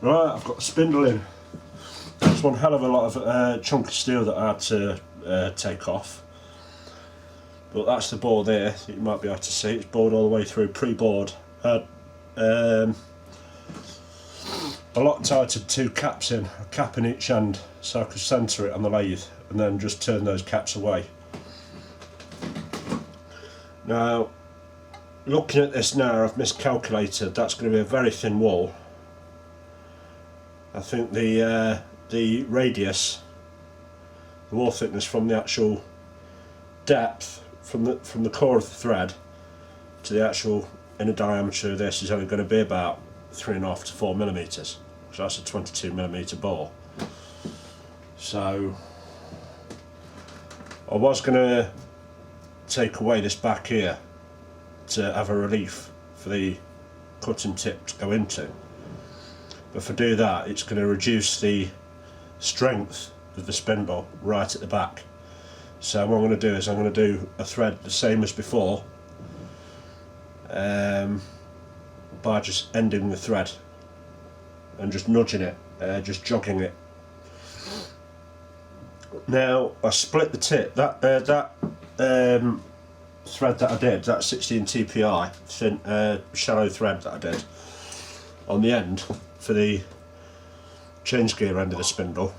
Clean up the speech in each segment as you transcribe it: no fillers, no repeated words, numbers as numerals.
Right, I've got the spindle in. That's one hell of a lot of chunk of steel that I had to take off. But that's the bore there, you might be able to see. It's bored all the way through, pre-bored. I had a Loctite had two caps in, a cap in each end, so I could centre it on the lathe and then just turn those caps away. Now, looking at this now, I've miscalculated. That's going to be a very thin wall. I think the radius, the wall thickness from the actual depth from the core of the thread to the actual inner diameter of this is only going to be about 3.5 to 4 millimeters. So that's a 22 millimeter bore. So I was going to take away this back here to have a relief for the cutting tip to go into. But if I do that, it's going to reduce the strength of the spindle right at the back. So what I'm going to do is I'm going to do a thread the same as before, by just ending the thread and just nudging it, just jogging it. Now I split the tip. That thread that I did, that 16 TPI thin shallow thread that I did on the end for the change gear end of the spindle,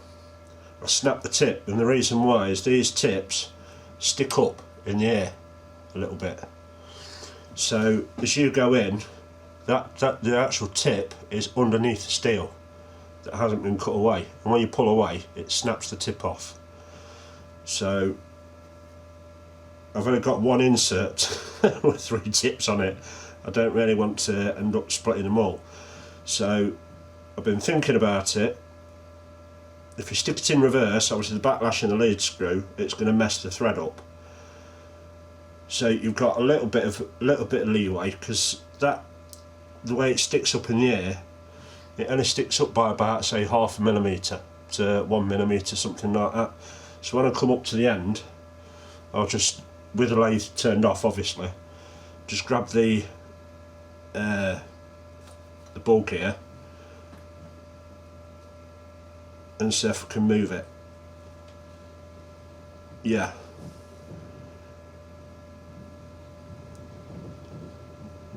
I snapped the tip, and the reason why is these tips stick up in the air a little bit. So as you go in, the actual tip is underneath the steel that hasn't been cut away, and when you pull away it snaps the tip off. So I've only got one insert with 3 tips on it. I don't really want to end up splitting them all. So I've been thinking about it. If you stick it in reverse, obviously the backlash and the lead screw, it's going to mess the thread up. So you've got a little bit of leeway, because the way it sticks up in the air, it only sticks up by about, say, 0.5 millimeter to 1 millimeter, something like that. So when I come up to the end, I'll just, with the lathe turned off obviously, just grab the ball gear and see if I can move it. Yeah.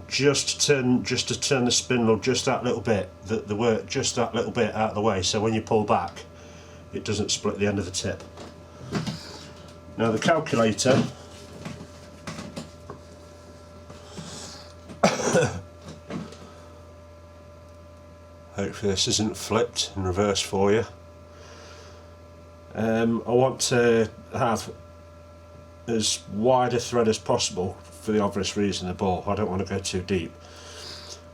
Just to turn the spindle just that little bit, the work just that little bit out of the way, so when you pull back it doesn't split the end of the tip. Now the calculator, hopefully this isn't flipped in reverse for you. I want to have as wide a thread as possible for the obvious reason of the bore. I don't want to go too deep.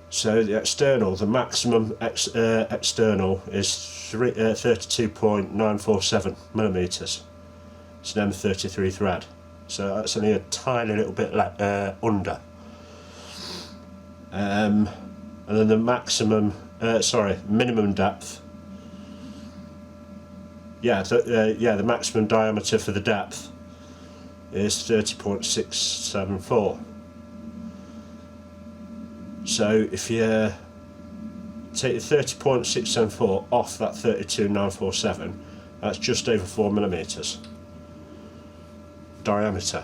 So the external, the maximum external is 32.947 millimeters. It's an M33 thread, so that's only a tiny little bit under. And then the maximum, minimum depth. The maximum diameter for the depth is 30.674. So if you take the 30.674 off that 32.947, that's just over 4 millimeters diameter.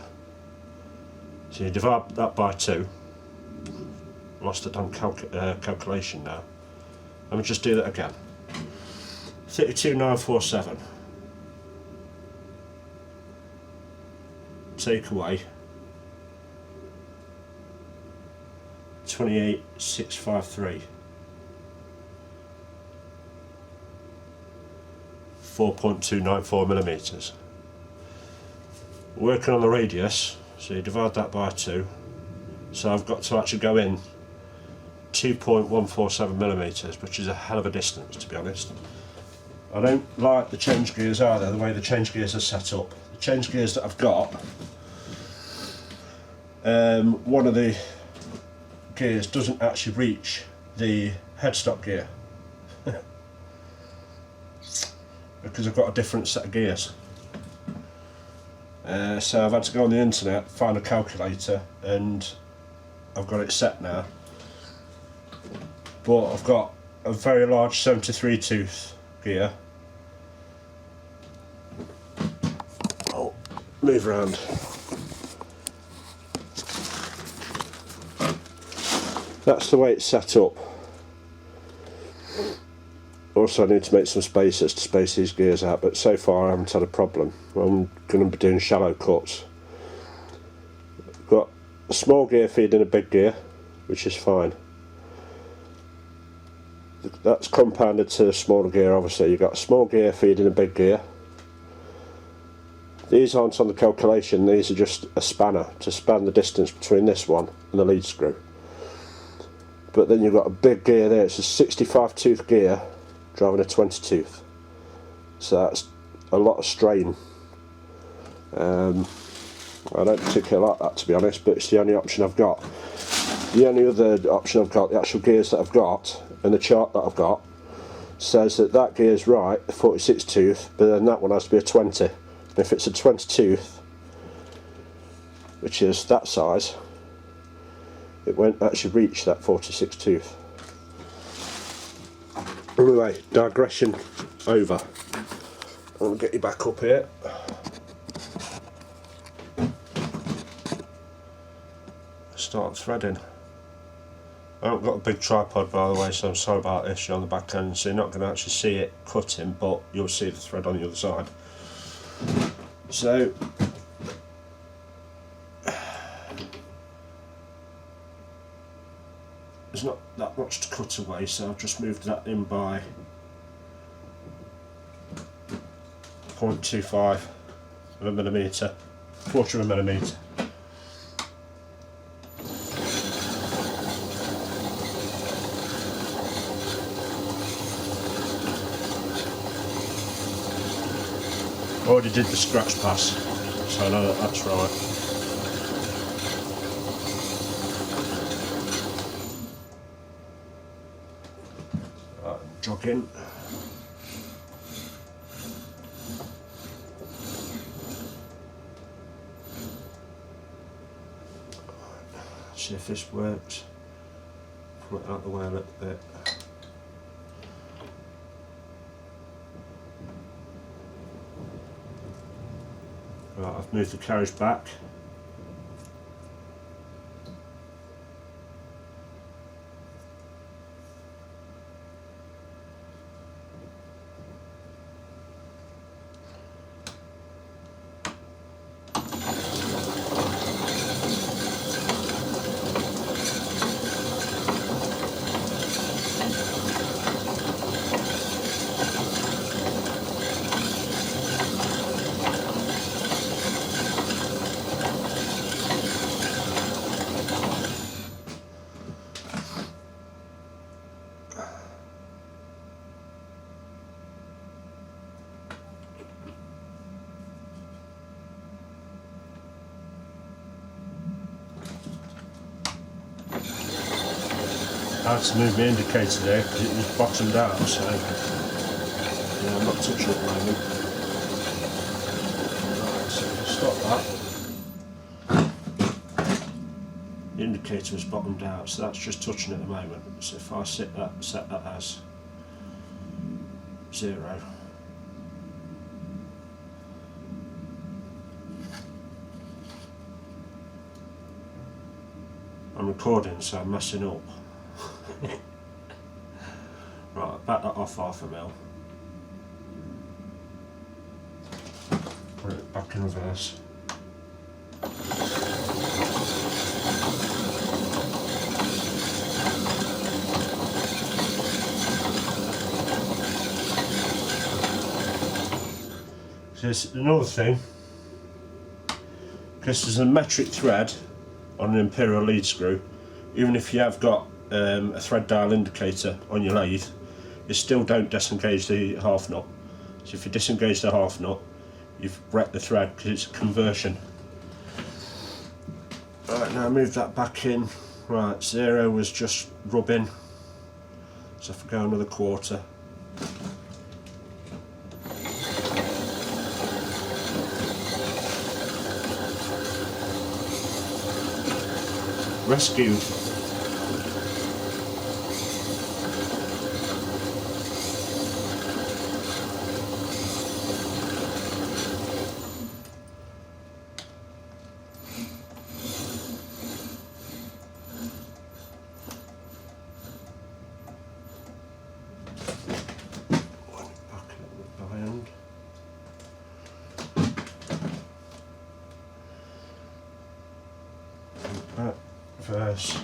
So you divide that by 2. Lost the damn calculation now. Let me just do that again. 32.947 take away 28.653, 4.294 millimeters. Working on the radius, so you divide that by 2, so I've got to actually go in 2.147 millimeters, which is a hell of a distance, to be honest. I don't like the change gears either, the way the change gears are set up. The change gears that I've got, one of the gears doesn't actually reach the headstock gear because I've got a different set of gears. So I've had to go on the internet, find a calculator, and I've got it set now. But I've got a very large 73 tooth gear. I'll move around. That's the way it's set up. Also I need to make some spacers to space these gears out, but so far I haven't had a problem. I'm going to be doing shallow cuts. Got a small gear feeding a big gear, which is fine. That's compounded to the smaller gear. Obviously you've got a small gear feeding a big gear. These aren't on the calculation, these are just a spanner to span the distance between this one and the lead screw. But then you've got a big gear there, it's a 65 tooth gear driving a 20 tooth, so that's a lot of strain. I don't particularly like that, to be honest, but it's the only option I've got. The only other option I've got, the actual gears that I've got and the chart that I've got says that that gear's right, a 46 tooth, but then that one has to be a 20. And if it's a 20 tooth, which is that size, it won't actually reach that 46 tooth. Anyway, digression over. I'm going to get you back up here. Start threading. I haven't got a big tripod, by the way, so I'm sorry about this. You're on the back end, so you're not going to actually see it cutting, but you'll see the thread on the other side. So there's not that much to cut away, so I've just moved that in by 0.25 of a millimetre, quarter of a millimetre. Already did the scratch pass, so I know that that's right. Jog in. See if this works. Pull it out of the way a little bit. Right, I've moved the carriage back. I had to move my indicator there because it was bottomed out, so yeah, I'm not touching it at the moment. Right, so stop that. The indicator was bottomed out, so that's just touching at the moment. So if I set that as 0. I'm recording, so I'm messing up. Right, back that off half a mil. Put it back in reverse. So there's another thing, because there's a metric thread on an imperial lead screw. Even if you have got a thread dial indicator on your lathe, you still don't disengage the half nut. So if you disengage the half nut, you've wrecked the thread because it's a conversion. Right, now move that back in. Right, 0 was just rubbing, so if I go another quarter. Rescued. first.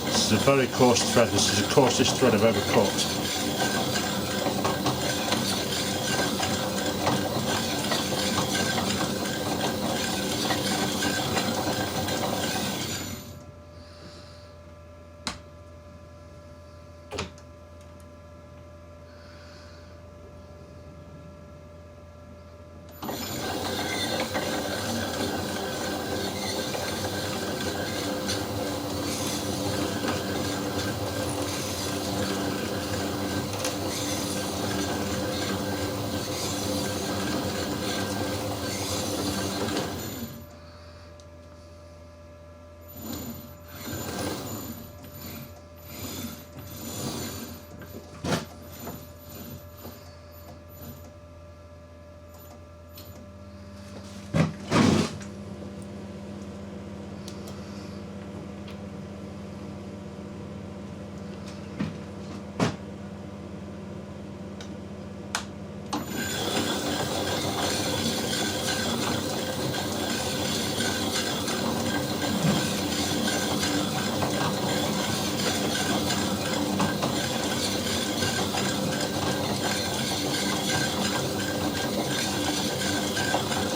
This is a very coarse thread. This is the coarsest thread I've ever cut.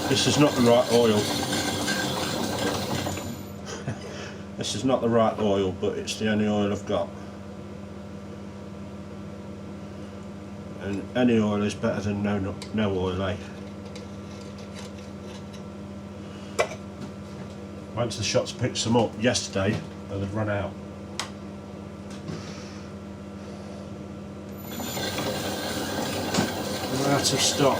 This is not the right oil. This is not the right oil, but it's the only oil I've got. And any oil is better than no oil, eh? Went to the shops to pick some up yesterday and they'd run out. They're out of stock.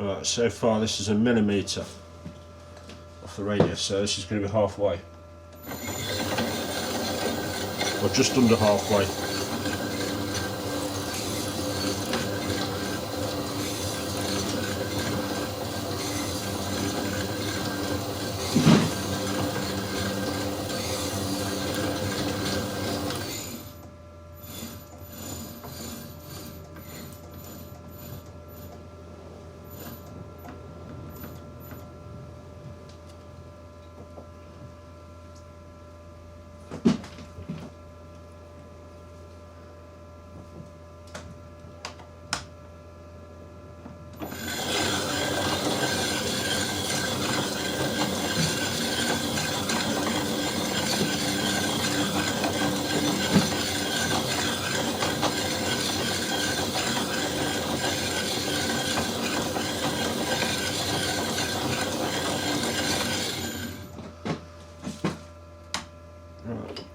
Right, so far this is a millimetre off the radius, so this is going to be halfway, or just under halfway.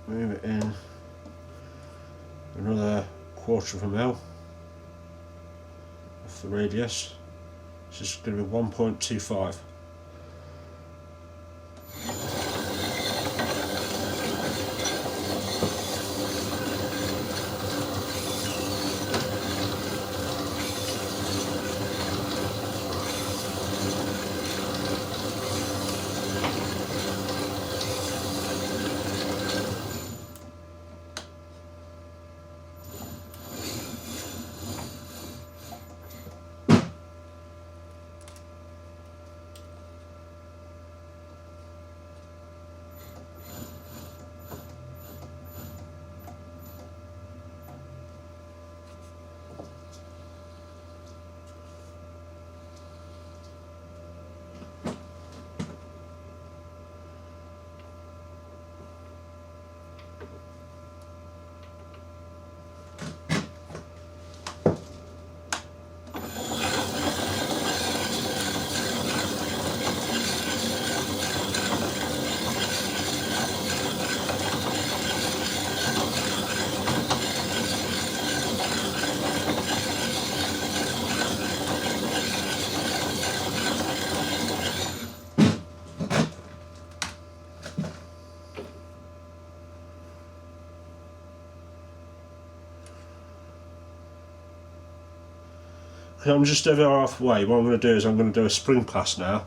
Move it in another 1/4 of a mil off the radius. This is going to be 1.25. I'm just over halfway. What I'm going to do is I'm going to do a spring pass now.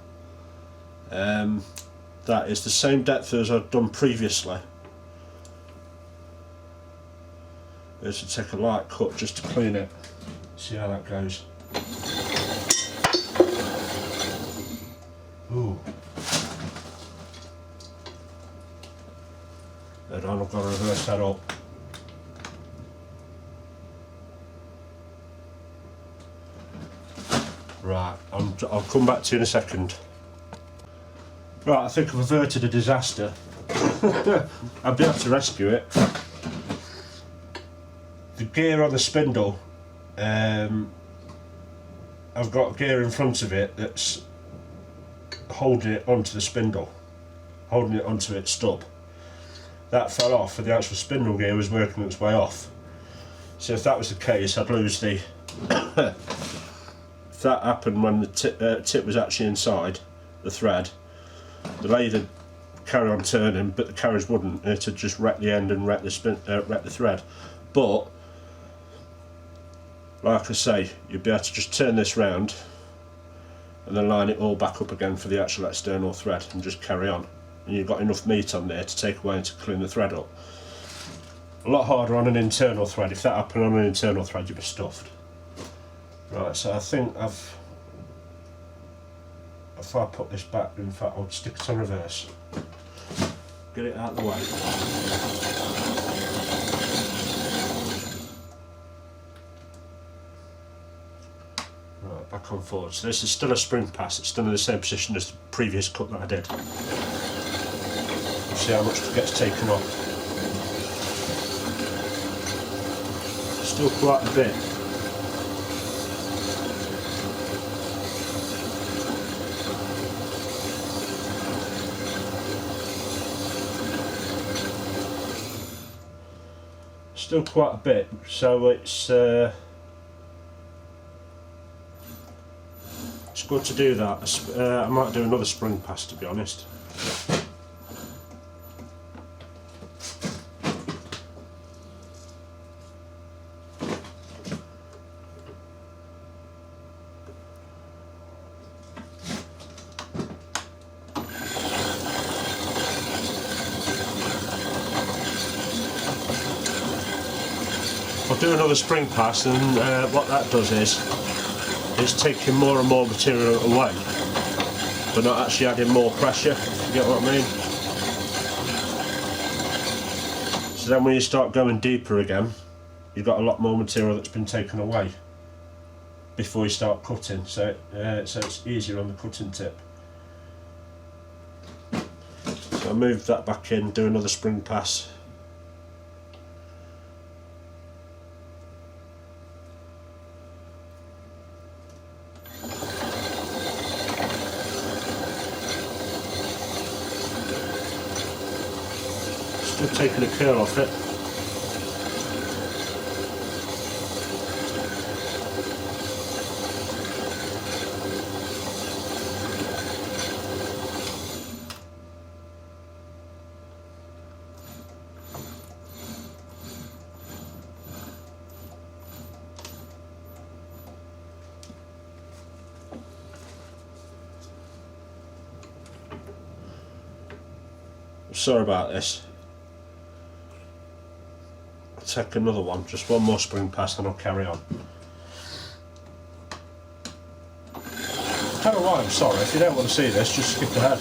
That is the same depth as I've done previously. This will take a light cut just to clean it. See how that goes. Ooh. Hold on, I've got to reverse that up. Right, I'll come back to you in a second. Right, I think I've averted a disaster. I'll be able to rescue it. The gear on the spindle, I've got a gear in front of it that's holding it onto the spindle, holding it onto its stub. That fell off and the actual spindle gear was working its way off. So if that was the case, I'd lose the... If that happened when the tip was actually inside the thread, the lathe would carry on turning, but the carriage wouldn't. It would just wreck the end and wreck the thread. But like I say, you'd be able to just turn this round and then line it all back up again for the actual external thread and just carry on. And you've got enough meat on there to take away and to clean the thread up. A lot harder on an internal thread. If that happened on an internal thread, you'd be stuffed. Right, so I think if I put this back, in fact I'll stick it on reverse. Get it out of the way. Right, back on forward. So this is still a spring pass, it's still in the same position as the previous cut that I did. See how much gets taken off. Still quite a bit. Still quite a bit, so it's good to do that. I might do another spring pass, to be honest. I'll do another spring pass, and what that does is it's taking more and more material away, but not actually adding more pressure, if you get what I mean. So then when you start going deeper again, you've got a lot more material that's been taken away before you start cutting, so it's easier on the cutting tip. So I'll move that back in, do another spring pass. Still taking a curl off it. Sorry about this. Take another one, just one more spring pass, and I'll carry on. Tell you why I'm sorry, if you don't want to see this, just skip ahead.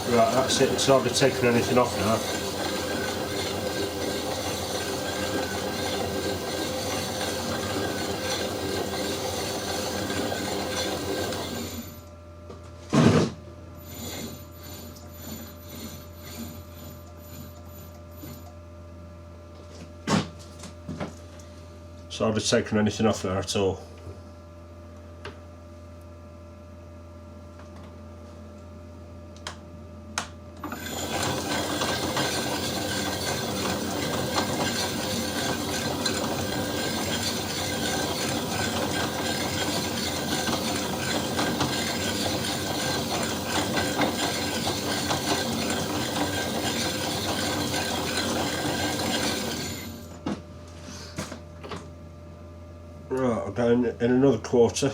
Right, that's it, it's hardly taken anything off now. So I've just taken anything off there at all. Right, I'll go in another quarter.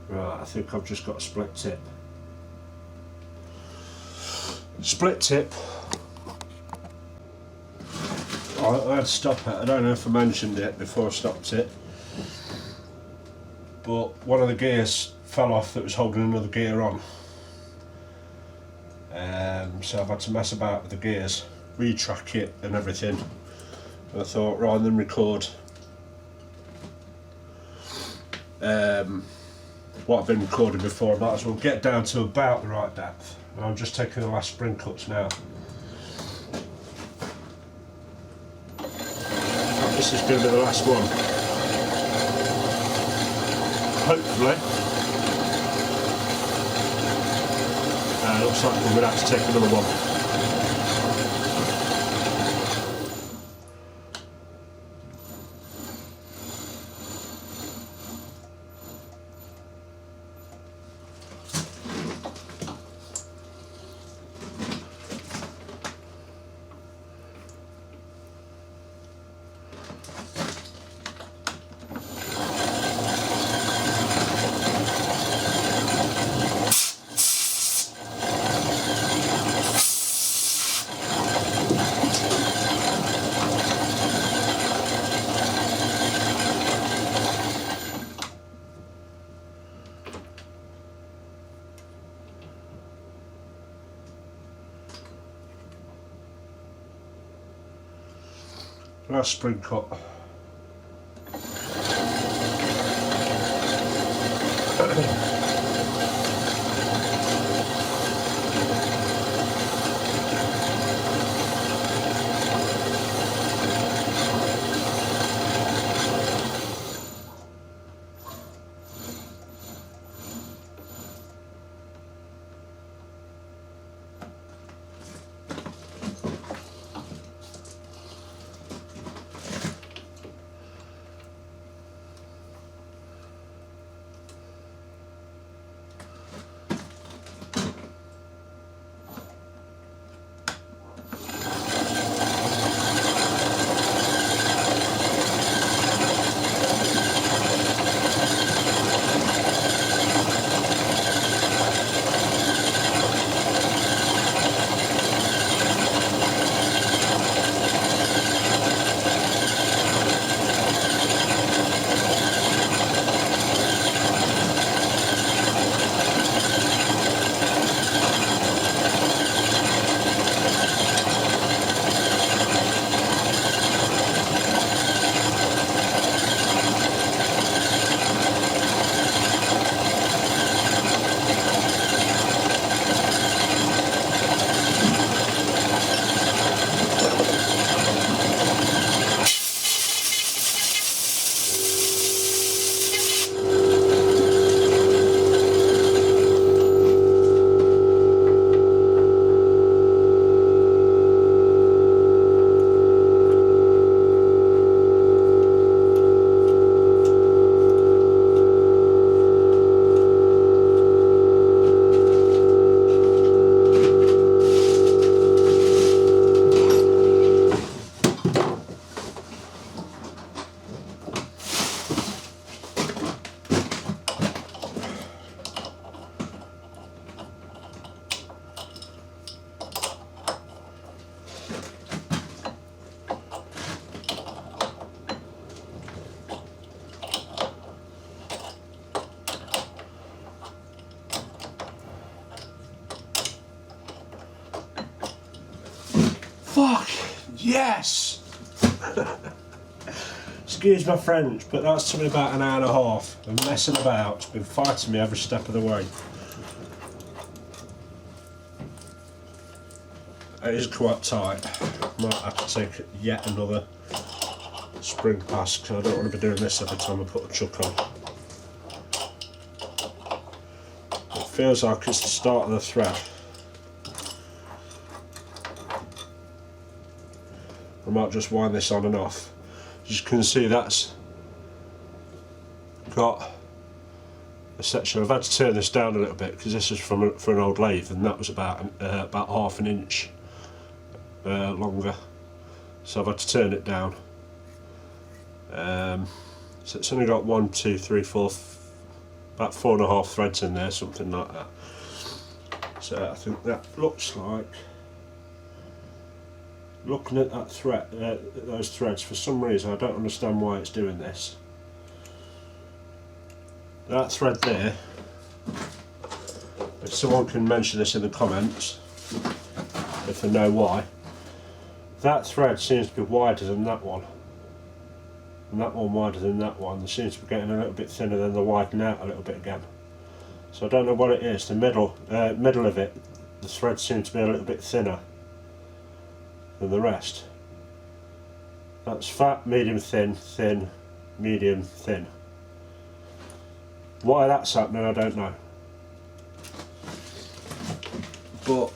Right, I think I've just got a split tip. Split tip. I had to stop it. I don't know if I mentioned it before I stopped it, but one of the gears fell off that was holding another gear on. So I've had to mess about with the gears, retrack it and everything. And I thought, rather than record what I've been recording before, I might as well get down to about the right depth. And I'm just taking the last spring cuts now. This is going to be the last one. Hopefully. Looks like we're going to have to take another one. Last spring cut. Fuck yes! Excuse my French, but that's took me about an hour and a half of messing about. It's been fighting me every step of the way. It is quite tight. Might have to take yet another spring pass because I don't want to be doing this every time I put a chuck on. It feels like it's the start of the thread. I might just wind this on and off. As you can see, that's got a section. I've had to turn this down a little bit because this is for an old lathe, and that was about half an inch longer. So I've had to turn it down. So it's only got 1, 2, 3, 4, about 4.5 threads in there, something like that. So I think that looks like. Looking at that thread, those threads, for some reason I don't understand why it's doing this. That thread there, if someone can mention this in the comments, if they know why, that thread seems to be wider than that one, and that one wider than that one. They seem to be getting a little bit thinner, then they widen out a little bit again. So I don't know what it is. The middle of it, the thread seems to be a little bit thinner than the rest. That's fat, medium, thin, thin, medium, thin. Why that's happening, I don't know. But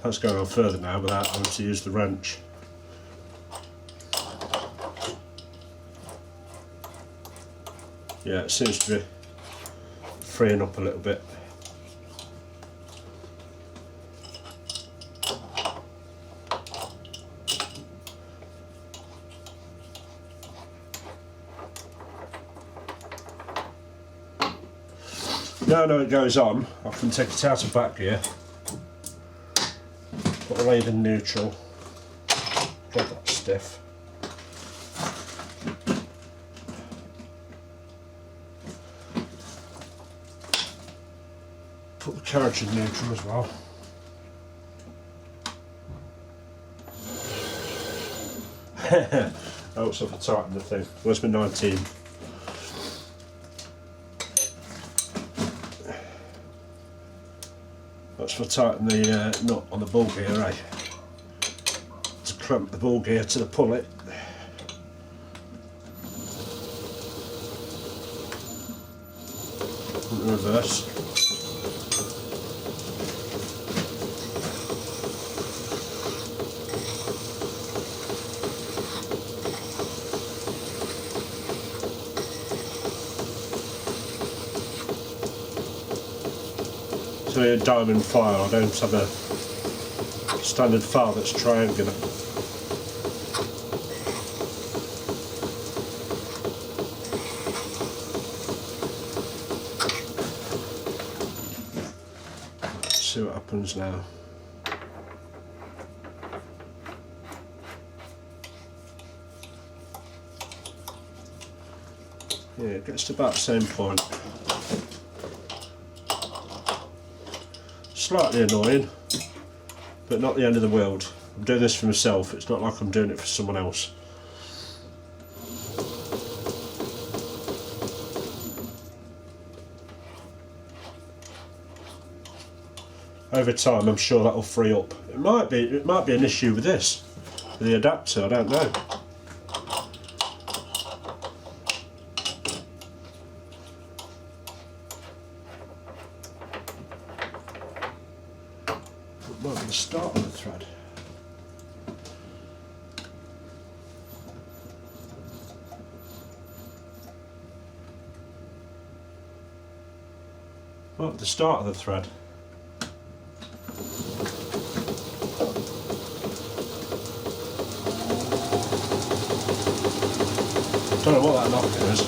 that's going on further now without having to use the wrench. Yeah, it seems to be freeing up a little bit. Now I know it goes on, I can take it out of back gear, put the lathe in neutral, get that stiff. Put the carriage in neutral as well. Oh, so if I tighten the thing. Where's my 19? That's for tighten the nut on the ball gear, eh? To clamp the ball gear to the pulley. In reverse. So a diamond file, I don't have a standard file that's triangular. Let's see what happens now. Yeah, it gets to about the same point. Slightly annoying, but not the end of the world. I'm doing this for myself, it's not like I'm doing it for someone else. Over time I'm sure that will free up. It might be an issue with this, with the adapter, I don't know. Might be the start of the thread. Might be the start of the thread. Don't know what that knocking is.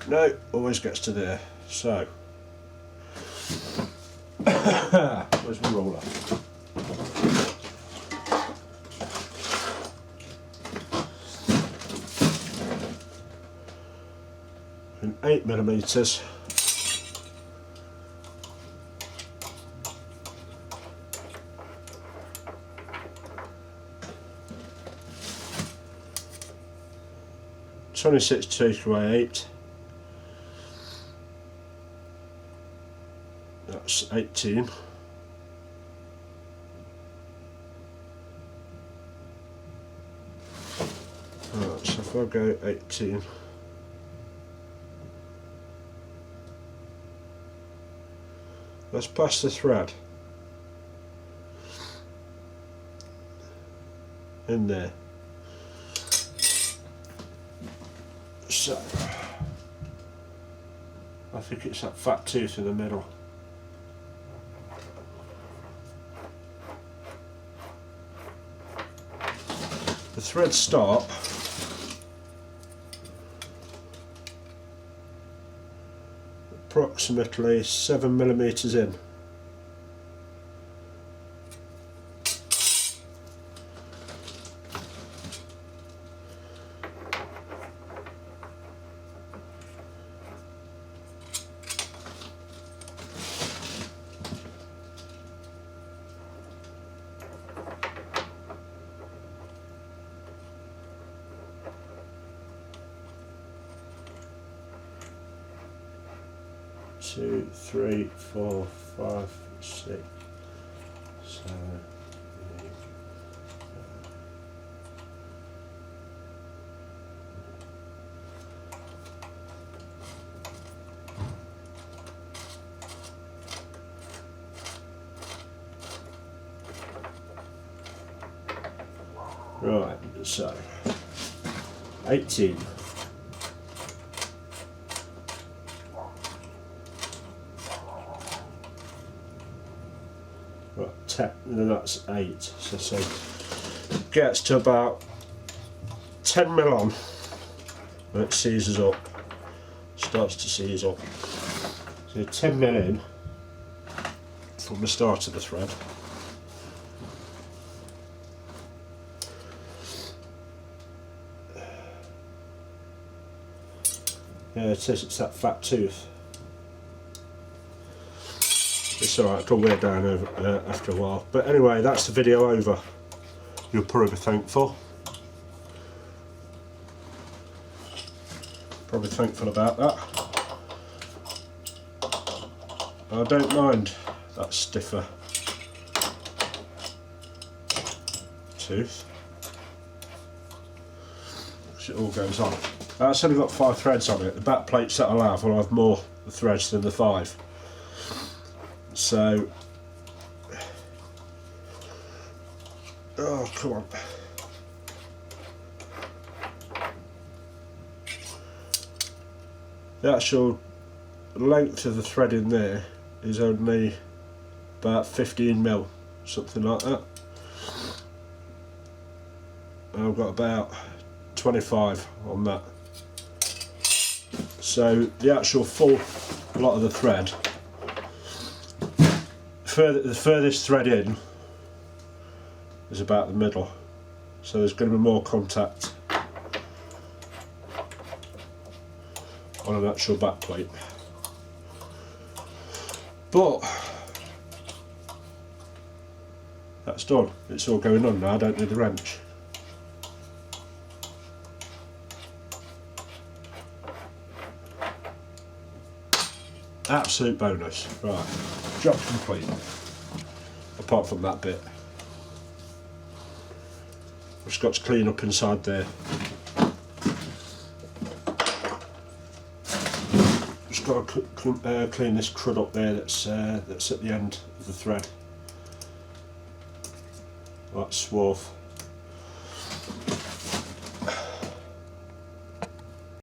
No, always gets to there. So, where's my roller? In 8mm. .26 take away 8. That's 18. Right, so if I go 18, let's pass the thread in there. So, I think it's that fat tooth in the middle. The threads start approximately 7mm in. Two, three, 4, 5, 6, 7, 8, 9. Right, so 18. Right, 10, and that's 8. So it gets to about 10mm on when it seizes up, starts to seize up. So 10mm in from the start of the thread. Yeah, it says it's that fat tooth. It's alright, it'll wear down over, after a while. But anyway, that's the video over. You'll probably be thankful. Probably thankful about that. I don't mind that stiffer tooth. It all goes on. That's only got 5 threads on it. The back plates that I'll have will have more threads than the 5. So, oh come on. The actual length of the thread in there is only about 15mm, something like that. And I've got about 25 on that. So the actual full lot of the thread, the furthest thread in is about the middle, so there's going to be more contact on an actual back plate. But that's done, it's all going on now, I don't need the wrench. Absolute bonus. Right, job complete. Apart from that bit. I've just got to clean up inside there. Just got to clean this crud up there that's at the end of the thread. That swarf.